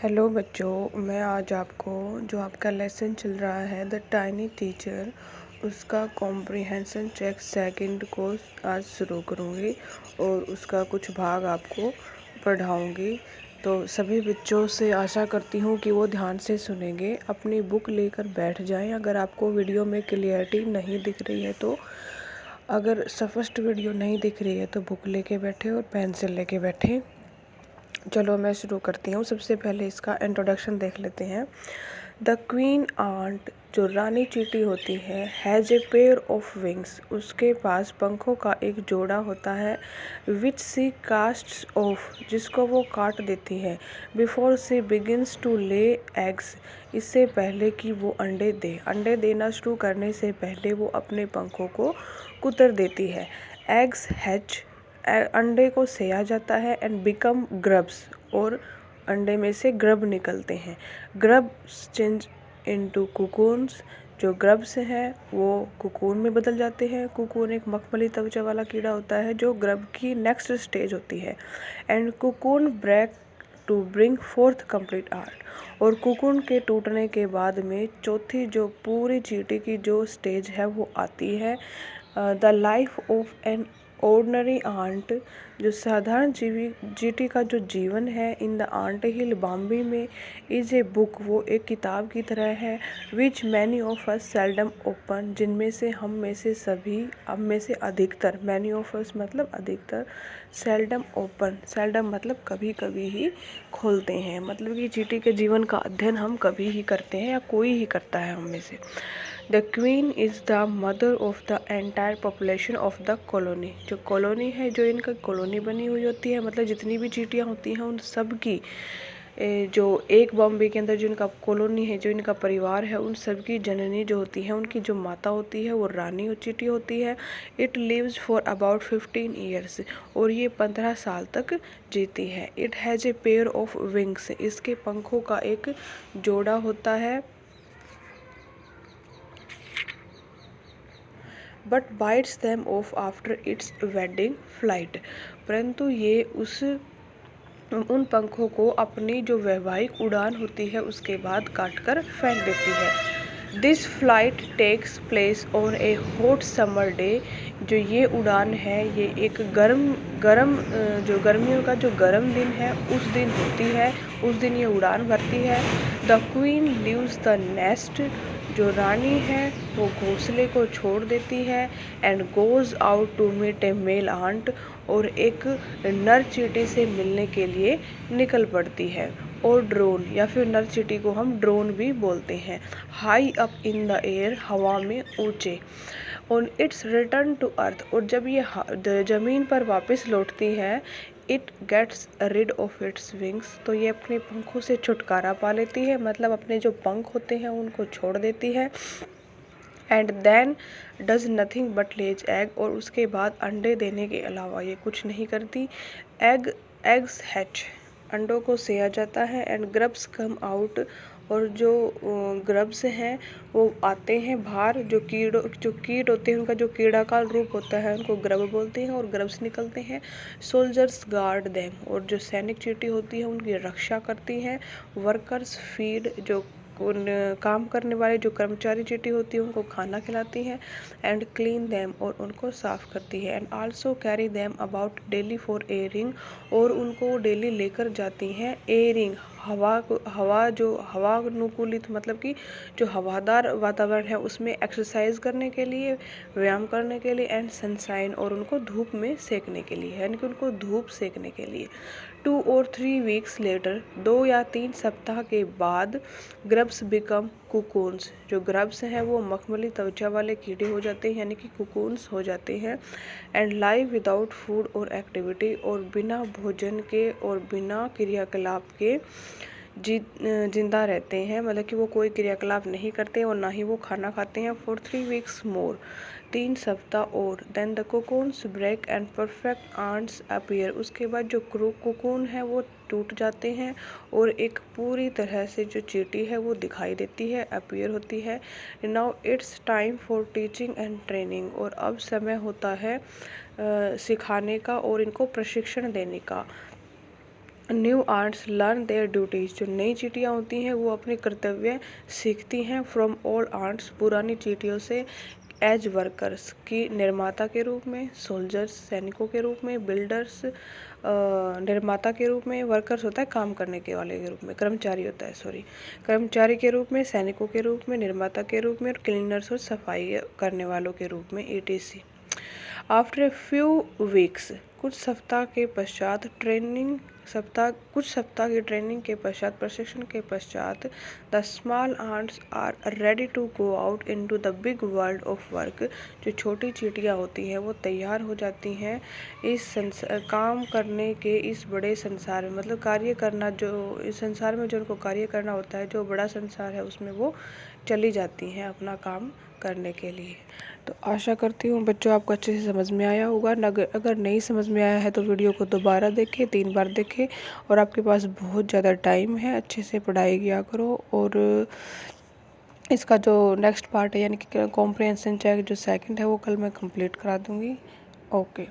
Hello बच्चों, मैं आज आपको जो आपका लेसन चल रहा है द टाइनी टीचर उसका कॉम्प्रिहेंशन चेक सेकंड को आज शुरू करूँगी और उसका कुछ भाग आपको पढ़ाऊँगी। तो सभी बच्चों से आशा करती हूँ कि वो ध्यान से सुनेंगे, अपनी बुक लेकर बैठ जाएं। अगर आपको वीडियो में क्लियरिटी नहीं दिख रही है तो अगर फर्स्ट वीडियो नहीं दिख रही है तो बुक लेके बैठे और पेंसिल लेके बैठे। चलो मैं शुरू करती हूँ। सबसे पहले इसका इंट्रोडक्शन देख लेते हैं। द क्वीन आंट जो रानी चींटी होती है has a pair of wings, उसके पास पंखों का एक जोड़ा होता है। विच सी कास्ट्स ऑफ, जिसको वो काट देती है। Before she begins to lay eggs, इससे पहले कि वो अंडे देना शुरू करने से पहले वो अपने पंखों को कुतर देती है। एग्स हैच, अंडे को सेया जाता है। एंड बिकम ग्रब्स, और अंडे में से ग्रब निकलते हैं। ग्रब्स चेंज इनटू कुकून्स, जो ग्रब्स हैं वो कुकून में बदल जाते हैं। कुकून एक मखमली त्वचा वाला कीड़ा होता है जो ग्रब की नेक्स्ट स्टेज होती है। And cocoon break to bring forth complete ant, और कुकून के टूटने के बाद में चौथी जो पूरी चींटी की जो स्टेज है वो आती है। The life of an ordinary ant, जो साधारण चींटी का जो जीवन है in the ant hill Bombay में, इज ए बुक, वो एक किताब की तरह है। Which many of us seldom open, जिनमें से हम में से सभी, अब में से अधिकतर, मैनी ऑफ अस मतलब अधिकतर, सेल्डम ओपन, सेल्डम मतलब कभी कभी ही खोलते हैं, मतलब कि चींटी के जीवन का अध्ययन हम कभी ही करते हैं या कोई ही करता है हम में से। The queen is the mother of the entire population of the colony, जो कॉलोनी है, जो इनका कॉलोनी बनी हुई होती है, मतलब जितनी भी चींटियाँ होती हैं उन सब की जो एक बॉम्बे के अंदर जो इनका कॉलोनी है, जो इनका परिवार है, उन सब की जननी जो होती है, उनकी जो माता होती है वो रानी चींटी होती है। It lives for about 15 years, और ये 15 साल तक जीती है। It has a pair of wings, इसके पंखों का एक जोड़ा होता है। But bites them off after its wedding flight, परंतु ये उन पंखों को अपनी जो वैवाहिक उड़ान होती है उसके बाद काटकर फेंक देती है। This flight takes place on a hot summer day, जो ये उड़ान है ये एक गर्म जो गर्मियों का जो गर्म दिन है उस दिन होती है, उस दिन ये उड़ान भरती है। The queen leaves the nest, जो रानी है वो घोंसले को छोड़ देती है। And goes out to meet a male ant, और एक नर चींटी से मिलने के लिए निकल पड़ती है। और ड्रोन, या फिर नर चींटी को हम ड्रोन भी बोलते हैं। High up in the air, हवा में ऊंचे। On its return to earth, और जब ये ज़मीन पर वापस लौटती है, it gets rid of its wings, तो ये अपने पंखों से छुटकारा पा लेती है, मतलब अपने जो पंख होते हैं उनको छोड़ देती है। And then does nothing but lays egg, और उसके बाद अंडे देने के अलावा ये कुछ नहीं करती। एग्स हैच, अंडों को सेया जाता है। एंड ग्रब्स कम आउट, और जो ग्रब्स हैं वो आते हैं बाहर। जो कीट होते हैं उनका जो कीड़ाकार रूप होता है उनको ग्रब बोलते हैं, और ग्रब्स निकलते हैं। सोल्जर्स गार्ड देम, और जो सैनिक चींटी होती है उनकी रक्षा करती हैं। वर्कर्स फीड, जो उन काम करने वाले जो कर्मचारी चींटी होती है उनको खाना खिलाती हैं। एंड क्लीन देम, और उनको साफ करती है। And also carry them about daily for airing, और उनको डेली लेकर जाती हैं एयरिंग, हवा जो हवानुकूलित, मतलब कि जो हवादार वातावरण है उसमें एक्सरसाइज करने के लिए, व्यायाम करने के लिए। एंड सनशाइन, और उनको धूप में सेकने के लिए, यानी कि उनको धूप सेकने के लिए। 2 और 3 वीक्स लेटर, 2 या 3 सप्ताह के बाद, ग्रब्स बिकम कुकून्स, जो ग्रब्स हैं वो मखमली त्वचा वाले कीड़े हो जाते हैं, यानी कि कुकून्स हो जाते हैं। एंड लाइव विदाउट फूड और एक्टिविटी, और बिना भोजन के और बिना क्रियाकलाप के जिंदा रहते हैं, मतलब कि वो कोई क्रियाकलाप नहीं करते और ना ही वो खाना खाते हैं। फॉर 3 वीक्स मोर, 3 सप्ताह और। Then the cocoons break and perfect ants appear, उसके बाद जो कोकून है वो टूट जाते हैं और एक पूरी तरह से जो चींटी है वो दिखाई देती है, अपीयर होती है। Now it's time for teaching and training, और अब समय होता है सिखाने का और इनको प्रशिक्षण देने का। New ants learn their duties, जो नई चींटियाँ होती हैं वो अपने कर्तव्य सीखती हैं फ्रॉम ओल्ड आंट्स, पुरानी चींटियों से। एज वर्कर्स, की निर्माता के रूप में। सोल्जर्स, सैनिकों के रूप में। बिल्डर्स, निर्माता के रूप में। वर्कर्स होता है काम करने के वाले के रूप में, कर्मचारी होता है, सॉरी, कर्मचारी के रूप में। सैनिकों के रूप में, निर्माता के रूप में। और क्लीनर्स और सफाई करने वालों के रूप में, ETC। After a few weeks, कुछ सप्ताह के पश्चात, कुछ सप्ताह की ट्रेनिंग के पश्चात, प्रशिक्षण के पश्चात, the small ants are ready to go out into the big world of work, जो छोटी चींटियाँ होती हैं वो तैयार हो जाती हैं इस काम करने के इस बड़े संसार में, मतलब कार्य करना, जो इस संसार में जो उनको कार्य करना होता है, जो बड़ा संसार है उसमें वो चली जाती हैं अपना काम करने के लिए। तो आशा करती हूँ बच्चों आपको अच्छे से समझ में आया होगा। अगर नहीं समझ में आया है तो वीडियो को दोबारा देखें, 3 बार देखें, और आपके पास बहुत ज़्यादा टाइम है, अच्छे से पढ़ाई किया करो। और इसका जो नेक्स्ट पार्ट है यानी कि कॉम्प्रिहेंशन चेक जो सेकंड है वो कल मैं कंप्लीट करा दूँगी। ओके।